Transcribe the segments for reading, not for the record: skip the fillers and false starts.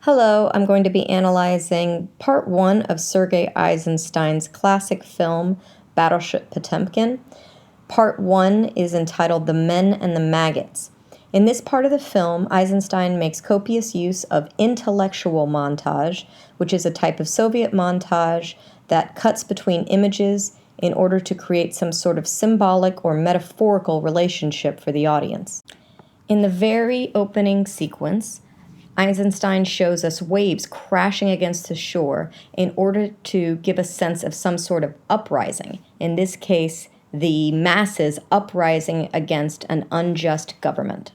Hello, I'm going to be analyzing part one of Sergei Eisenstein's classic film, Battleship Potemkin. Part one is entitled The Men and the Maggots. In this part of the film, Eisenstein makes copious use of intellectual montage, which is a type of Soviet montage that cuts between images in order to create some sort of symbolic or metaphorical relationship for the audience. In the very opening sequence, Eisenstein shows us waves crashing against the shore in order to give a sense of some sort of uprising. In this case, the masses uprising against an unjust government.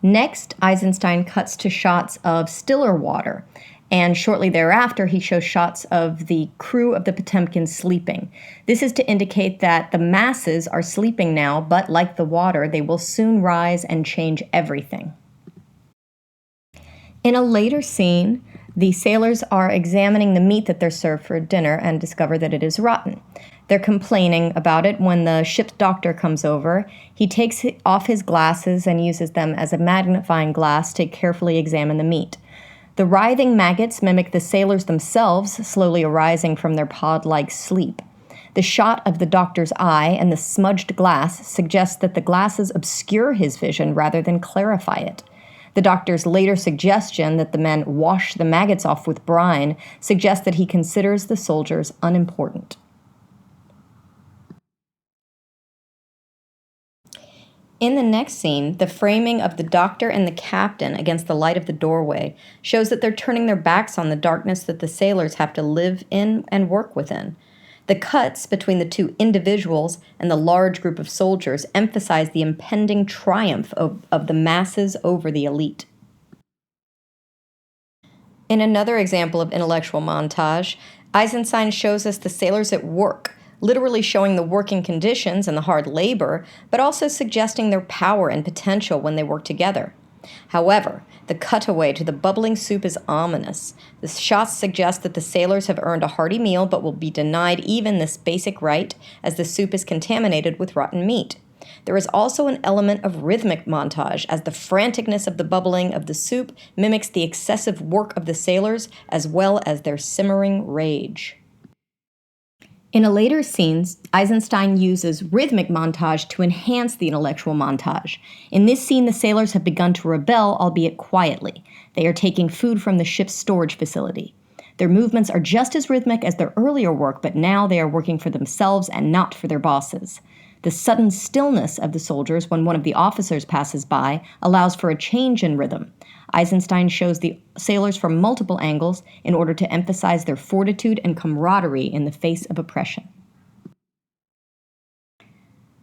Next, Eisenstein cuts to shots of stiller water, and shortly thereafter he shows shots of the crew of the Potemkin sleeping. This is to indicate that the masses are sleeping now, but like the water, they will soon rise and change everything. In a later scene, the sailors are examining the meat that they're served for dinner and discover that it is rotten. They're complaining about it when the ship's doctor comes over. He takes off his glasses and uses them as a magnifying glass to carefully examine the meat. The writhing maggots mimic the sailors themselves, slowly arising from their pod-like sleep. The shot of the doctor's eye and the smudged glass suggests that the glasses obscure his vision rather than clarify it. The doctor's later suggestion that the men wash the maggots off with brine suggests that he considers the soldiers unimportant. In the next scene, the framing of the doctor and the captain against the light of the doorway shows that they're turning their backs on the darkness that the sailors have to live in and work within. The cuts between the two individuals and the large group of soldiers emphasize the impending triumph of the masses over the elite. In another example of intellectual montage, Eisenstein shows us the sailors at work, literally showing the working conditions and the hard labor, but also suggesting their power and potential when they work together. However, the cutaway to the bubbling soup is ominous. The shots suggest that the sailors have earned a hearty meal but will be denied even this basic right as the soup is contaminated with rotten meat. There is also an element of rhythmic montage as the franticness of the bubbling of the soup mimics the excessive work of the sailors as well as their simmering rage. In a later scene, Eisenstein uses rhythmic montage to enhance the intellectual montage. In this scene, the sailors have begun to rebel, albeit quietly. They are taking food from the ship's storage facility. Their movements are just as rhythmic as their earlier work, but now they are working for themselves and not for their bosses. The sudden stillness of the soldiers when one of the officers passes by allows for a change in rhythm. Eisenstein shows the sailors from multiple angles in order to emphasize their fortitude and camaraderie in the face of oppression.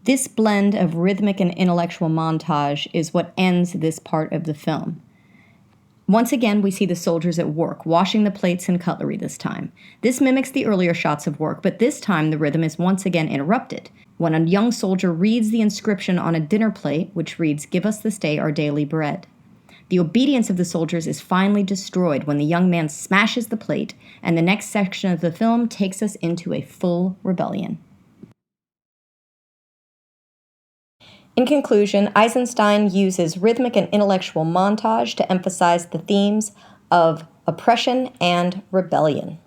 This blend of rhythmic and intellectual montage is what ends this part of the film. Once again, we see the soldiers at work, washing the plates and cutlery this time. This mimics the earlier shots of work, but this time the rhythm is once again interrupted when a young soldier reads the inscription on a dinner plate, which reads, "Give us this day our daily bread." The obedience of the soldiers is finally destroyed when the young man smashes the plate, and the next section of the film takes us into a full rebellion. In conclusion, Eisenstein uses rhythmic and intellectual montage to emphasize the themes of oppression and rebellion.